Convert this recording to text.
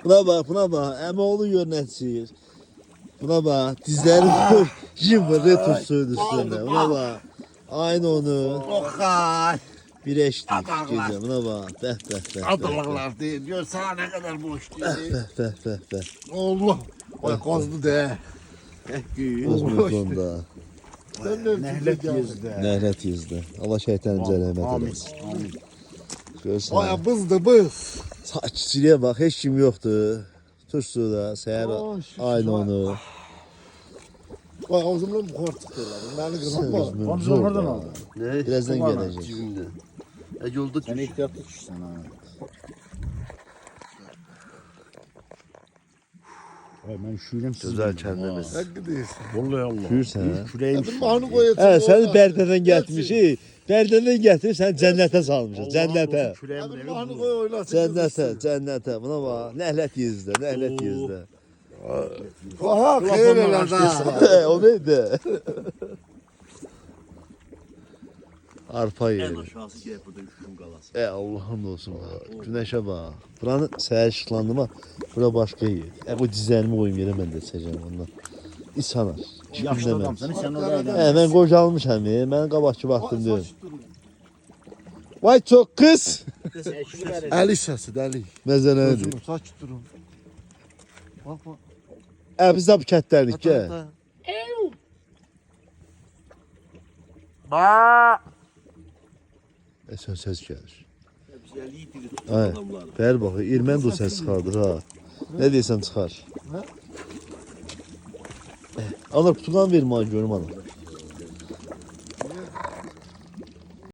Buna bak. Əmoğlu yönetçi. Buna bak. Dizleri yımırı tutsuydu üstünde. Buna bak. Aynı onu. Ohay. Bir eşlik gece. Buna bak. Beh. Adalaklar değil. Gör sana ne kadar boş değil. Beh. Allah. Oy kozdu de. Özümüz onda. Nehlet yüzde. Nəhlət yüzdə. Allah şeytanımıza rəhmət eləsin. Amin. Görsən. Oya bızdı bız. Saççiliyə bax, heç kim yoxdur. Turşu da, səhər aynı onu. Oy ağzımdan buxar çıkıyorlar. Beni kızım var. Komşu oradan aldı. Birazdan gələcək. Cibimde. Yolda Sen ihtiyatlı düşsen ha. Ay ben üşüyorum siz. Güzel kəndimiz. Hakkı değilsin. Vallahi Allah. Şuyursan hə? Küreğim Dedim bahını koyasın. Hə, səni Bərdədən gətirmişik. Bərdədən gətirib səni cənnətə salmışıq. Cənnətə. Dedim bahını koy oynasın. Cənnətə. Buna bax. Nəhlət yüzdə. Oha xeyir elə da. O neydi? Arpa En yeri. aşağısı gel burada 3 gün kalasın. Allah'ım olsun. Güneşe bak. Buranı səhər işıqlandı mı? Bura başqa yer. Bu dizlərimi qoyum yerə mən də seçəcəm ondan. İsanar. yaşlı adamsın sen orada. Mən qocalmışam. Mən qabaqçı vaxtım deyil. Vay çok kız. Əli səsi dəli. Məzənədir. Gözüm saç durun. Bak. Biz də bu kətlərdik ki. Sən səs gəlir. Güzelliği diri tutan Ay. adamlar. Bəri bax, ermən də o səs çıxardır ha. Nə deyirsən çıxar. Ana putulan verim ha görüm ana.